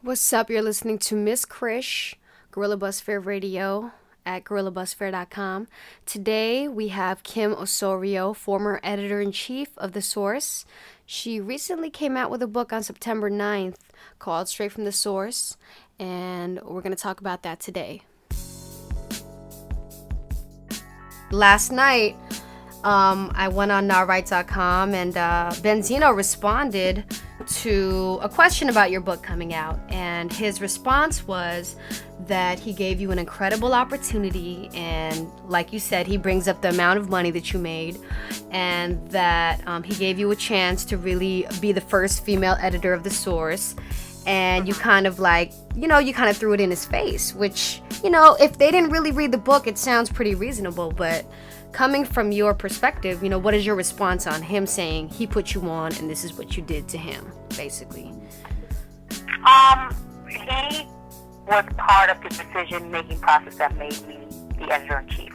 What's up? You're listening to Miss Krish, Guerilla Busfare Radio at GuerillaBusfare.com. Today we have Kim Osorio, former editor-in-chief of The Source. She recently came out with a book on September 9th called Straight from the Source, and we're going to talk about that today. Last night, I went on NotRight.com and Benzino responded to a question about your book coming out, and his response was that he gave you an incredible opportunity, and like you said, he brings up the amount of money that you made, and that he gave you a chance to really be the first female editor of The Source, and you kind of threw it in his face, which, if they didn't really read the book, it sounds pretty reasonable, but coming from your perspective, what is your response on him saying he put you on and this is what you did to him, basically? He was part of the decision-making process that made me the editor-in-chief.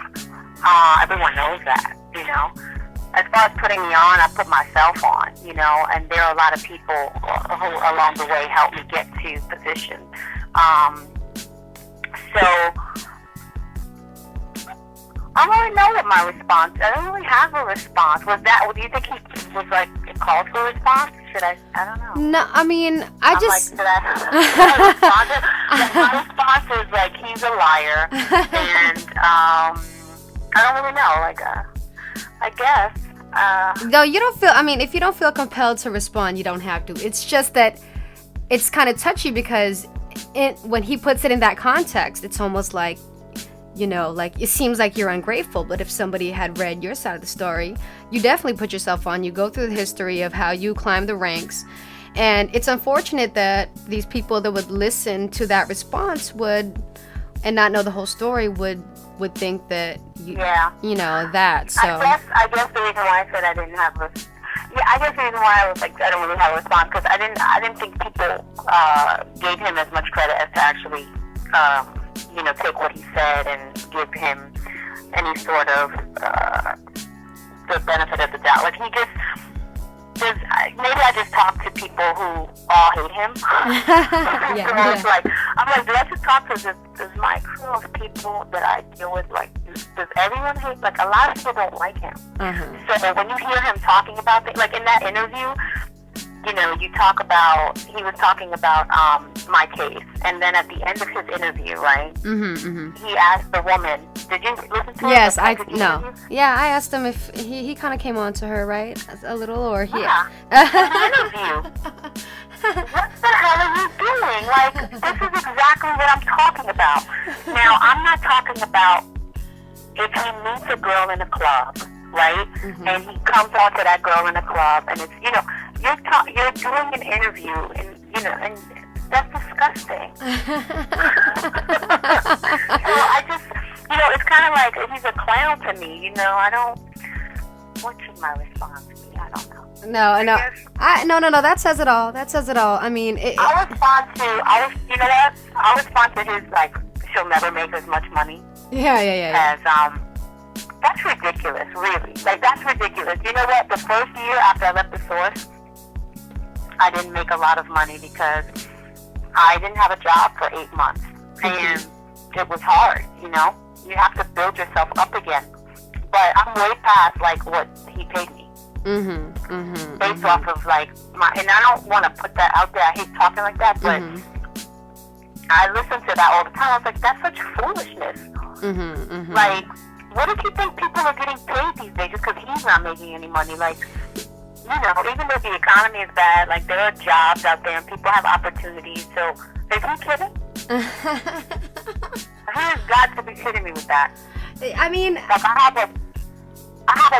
Everyone knows that, As far as putting me on, I put myself on, and there are a lot of people who along the way helped me get to position. I don't really know what my response. I don't really have a response. Do you think he was like a call for a response? I don't know. No, I mean, I just. Should I my response is like he's a liar, and I don't really know. I guess. No, you don't feel. I mean, if you don't feel compelled to respond, you don't have to. It's just that it's kind of touchy because when he puts it in that context, it's almost like. It seems like you're ungrateful, but if somebody had read your side of the story, you definitely put yourself on. You go through the history of how you climbed the ranks, and it's unfortunate that these people that would listen to that response and not know the whole story would think that that. So I guess the reason why I said I didn't have I guess the reason why I was like I don't really have a response because I didn't think people gave him as much credit as to actually take what he said and give him any sort of the benefit of the doubt. Like maybe I just talk to people who all hate him. I'm like, do I just talk to does my crew of people that I deal with, does everyone hate? A lot of people don't like him. So when you hear him talking about things, like in that interview, he was talking about my case, and then at the end of his interview, right, he asked the woman, did you listen to Yes, it? Yeah, I asked him if he kind of came on to her, right, a little, or he... Yeah, an interview. What the hell are you doing? This is exactly what I'm talking about. Now, I'm not talking about if he meets a girl in a club, right, and he comes on to that girl in a club, and it's, you're doing an interview, and that's disgusting. So I just, it's kind of like he's a clown to me. What should my response be? I don't know. No. No. That says it all. I mean, I'll respond to his she'll never make as much money. Yeah. As that's ridiculous, really. That's ridiculous. You know what? The first year after I left The Source, I didn't make a lot of money because I didn't have a job for 8 months. And it was hard, You have to build yourself up again. But I'm way past, what he paid me. Based off of, and I don't want to put that out there. I hate talking like that, but I listen to that all the time. I was like, that's such foolishness. What did you think people are getting paid these days just because he's not making any money? even though the economy is bad, there are jobs out there and people have opportunities. So, is he kidding? He has got to be kidding me with that. I mean, I have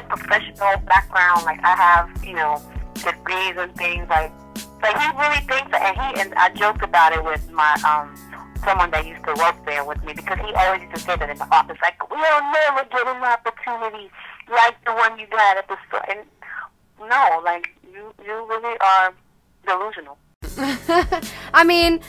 a professional background. I have, degrees and things. He really thinks that, and I joked about it with my someone that used to work there with me because he always used to say that in the office, we'll never get an opportunity like the one you got at the store. And no, you really are delusional. I mean,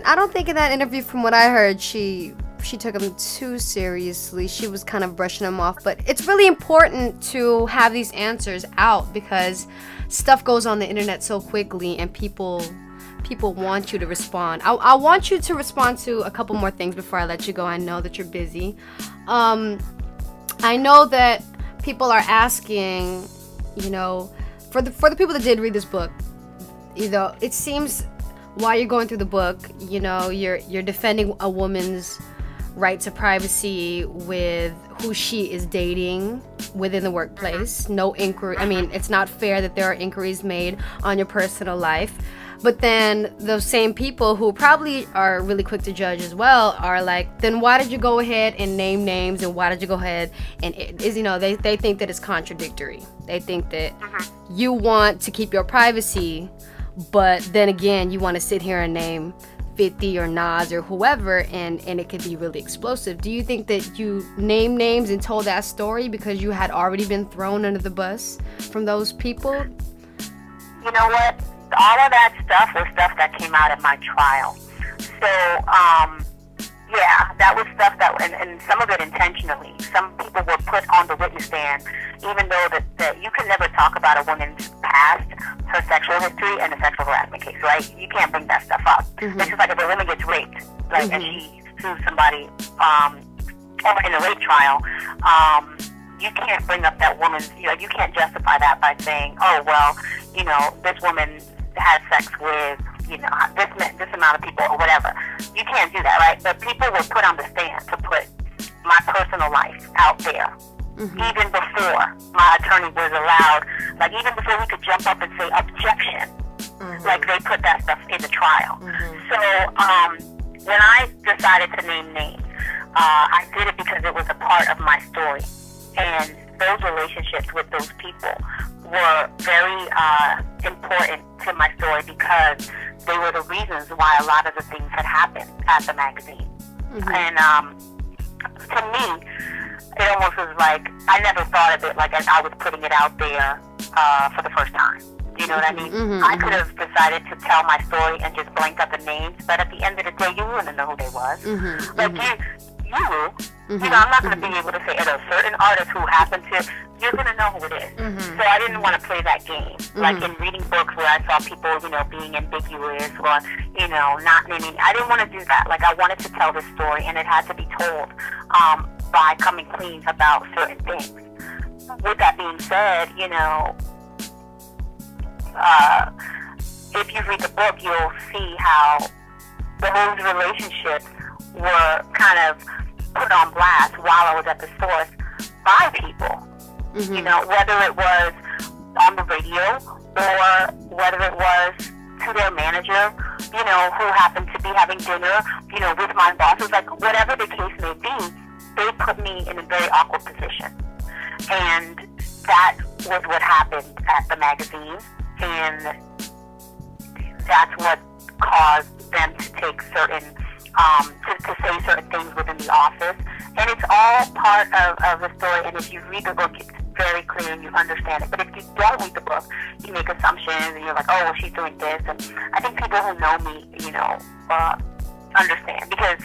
I don't think in that interview, from what I heard, she took him too seriously. She was kind of brushing him off. But it's really important to have these answers out because stuff goes on the internet so quickly, and people people want you to respond. I want you to respond to a couple more things before I let you go. I know that you're busy. I know that people are asking, you know, for the people that did read this book, you know, it seems while you're going through the book, you know, you're defending a woman's right to privacy with who she is dating within the workplace. No inquiry. I mean, it's not fair that there are inquiries made on your personal life. But then those same people who probably are really quick to judge as well are like, then why did you go ahead and name names, and why did you go ahead and you know, they think that it's contradictory. They think that you want to keep your privacy, but then again you want to sit here and name 50 or Nas or whoever, and it could be really explosive. Do you think that you named names and told that story because you had already been thrown under the bus from those people? You know what? All of that stuff was stuff that came out at my trial. So, yeah, that was stuff that, and some of it intentionally. Some people were put on the witness stand, even though that you can never talk about a woman's past, her sexual history, and a sexual harassment case, right? You can't bring that stuff up. It's just like if a woman gets raped, like, and she sues somebody, or in a rape trial, you can't bring up that woman's, you know, you can't justify that by saying, oh, well, you know, this woman had sex with, you know, this amount of people or whatever. You can't do that, right? But people were put on the stand to put my personal life out there. Even before my attorney was allowed, like even before we could jump up and say objection, like they put that stuff in the trial. So when I decided to name names, I did it because it was a part of my story. And those relationships with those people were very important to my story because they were the reasons why a lot of the things had happened at the magazine. And to me, it almost was like I never thought of it like as I was putting it out there for the first time. Do you know what I mean? I could have decided to tell my story and just blank out the names, but at the end of the day, you wouldn't know who they was. Like you know, I'm not going to be able to say at a certain artist who happened to, you're going to know who it is. So I didn't want to play that game. Like in reading books where I saw people, you know, being ambiguous or, you know, not naming. I didn't want to do that. Like I wanted to tell this story, and it had to be told by coming clean about certain things. With that being said, you know, if you read the book, you'll see how those relationships were kind of put on blast while I was at the source by people. You know, whether it was on the radio or whether it was to their manager, you know, who happened to be having dinner, you know, with my bosses, like whatever the case may be, they put me in a very awkward position. And that was what happened at the magazine. And that's what caused them to take certain, to say certain things within the office. And it's all part of the story. And if you read the book, it's very clear and you understand it. But if you don't read the book, you make assumptions and you're like, oh, well, she's doing this. And I think people who know me, you know, understand. Because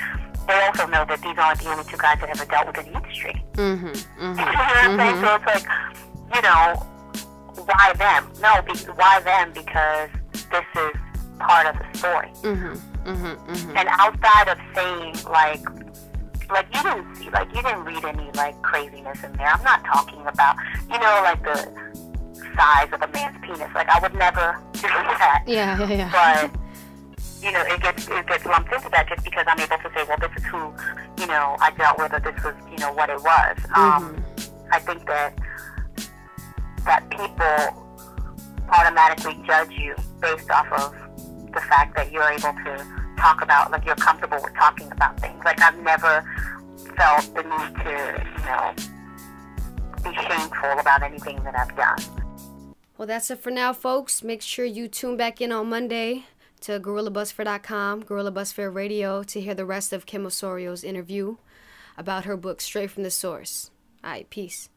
they also know that these aren't the only two guys that ever dealt with in the industry. You know what I'm saying? So it's like, you know, why them? No, why them? Because this is part of the story. And outside of saying like you didn't read any like craziness in there. I'm not talking about, you know, like the size of a man's penis. Like I would never do that. Yeah. But you know, it gets lumped into that just because I'm able to say, well, this is who, you know, I dealt with, or this was, you know, what it was. I think that people automatically judge you based off of the fact that you're able to talk about, like you're comfortable with talking about things. Like I've never felt the need to, you know, be shameful about anything that I've done. Well, that's it for now, folks. Make sure you tune back in on Monday to GorillaBusfare.com, Gorilla Busfare Radio, to hear the rest of Kim Osorio's interview about her book, Straight from the Source. All right, peace.